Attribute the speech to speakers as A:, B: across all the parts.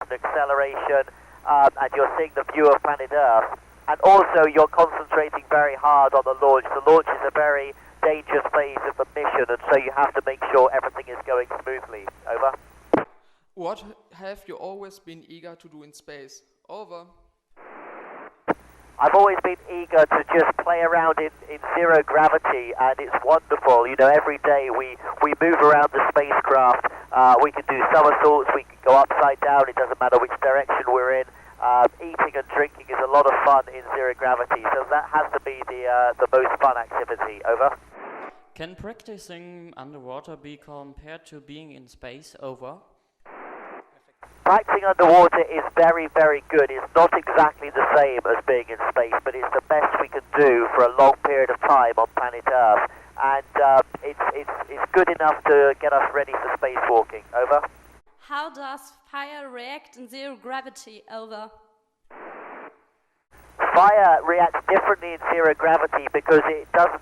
A: and acceleration, and you're seeing the view of planet Earth. And also you're concentrating very hard on the launch. The launch is a very dangerous phase of the mission, and so you have to make sure everything is going smoothly. Over.
B: What have you always been eager to do in space? Over.
A: I've always been eager to just play around in zero gravity, and it's wonderful. You know, every day we move around the spacecraft. We can do somersaults, we can go upside down, it doesn't matter which direction we're in. Eating and drinking is a lot of fun in zero gravity, so that has to be the most fun activity. Over.
C: Can practicing underwater be compared to being in space? Over.
A: Practicing underwater is very, very good. It's not exactly the same as being in space, but it's the best we can do for a long period of time on planet Earth. And it's good enough to get us ready for spacewalking. Over.
D: How does fire react in zero gravity? Over.
A: Fire reacts differently in zero gravity because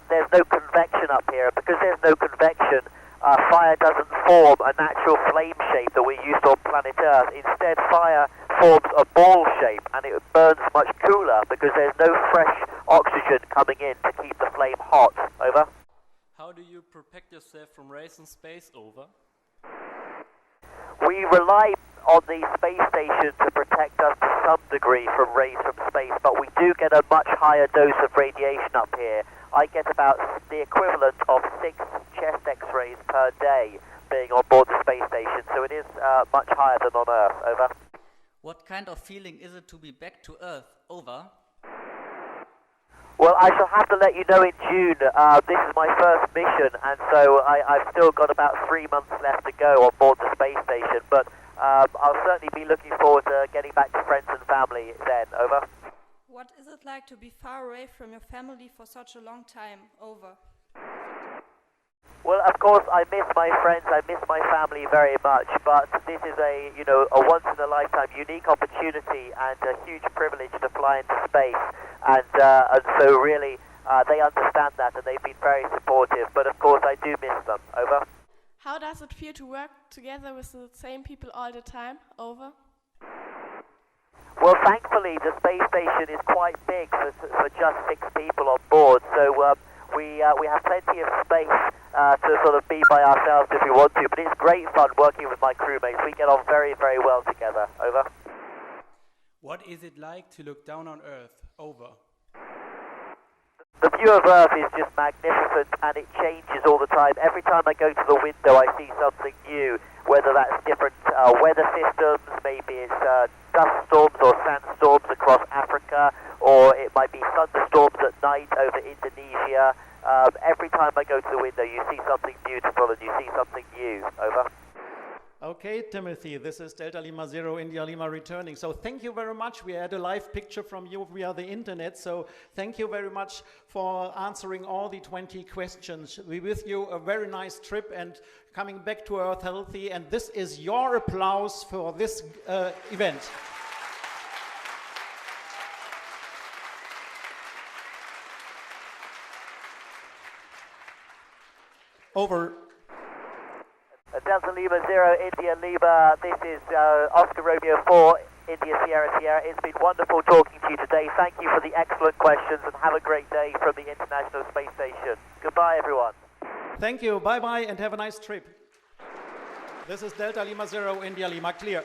A: there's no convection up here. Because there's no convection, fire doesn't form a natural flame shape that we're used to on planet Earth. Instead, fire forms a ball shape, and it burns much cooler because there's no fresh oxygen coming in to keep the flame hot. Over.
E: How do you protect yourself from rays in space? Over.
A: We rely on the space station to protect us to some degree from rays from space, but we do get a much higher dose of radiation up here. I get about the equivalent of 6 chest X-rays per day being on board the space station, so it is much higher than on Earth. Over.
F: What kind of feeling is it to be back to Earth? Over.
A: Well, I shall have to let you know in June. This is my first mission, and so I've still got about 3 months left to go on board the space station, but I'll certainly be looking forward to getting back to friends and family then. Over.
D: What is it like to be far away from your family for such a long time? Over.
A: Well, of course, I miss my friends, I miss my family very much, but this is a once-in-a-lifetime unique opportunity and a huge privilege to fly into space, and so really they understand that and they've been very supportive, but of course I do miss them. Over.
G: How does it feel to work together with the same people all the time? Over.
A: Well, thankfully the space station is quite big for just 6 people on board, so we have plenty of space to sort of be by ourselves if we want to, but it's great fun working with my crewmates. We get on very, very well together. Over.
E: What is it like to look down on Earth? Over.
A: The view of Earth is just magnificent, and it changes all the time. Every time I go to the window, I see something new, whether that's different weather systems, maybe it's dust storms or sandstorms across Africa, or it might be thunderstorms at night over Indonesia. Every time I go to the window, you see something beautiful and you see something new. Over.
H: Okay, Timothy, this is Delta Lima Zero, India Lima returning. So thank you very much. We had a live picture from you via the internet. So thank you very much for answering all the 20 questions. We wish you a very nice trip and coming back to Earth healthy. And this is your applause for this event. Over.
A: Delta Lima Zero, India Lima. This is Oscar Romeo 4, India Sierra Sierra. It's been wonderful talking to you today. Thank you for the excellent questions and have a great day from the International Space Station. Goodbye, everyone.
H: Thank you. Bye-bye and have a nice trip. This is Delta Lima Zero, India Lima. Clear.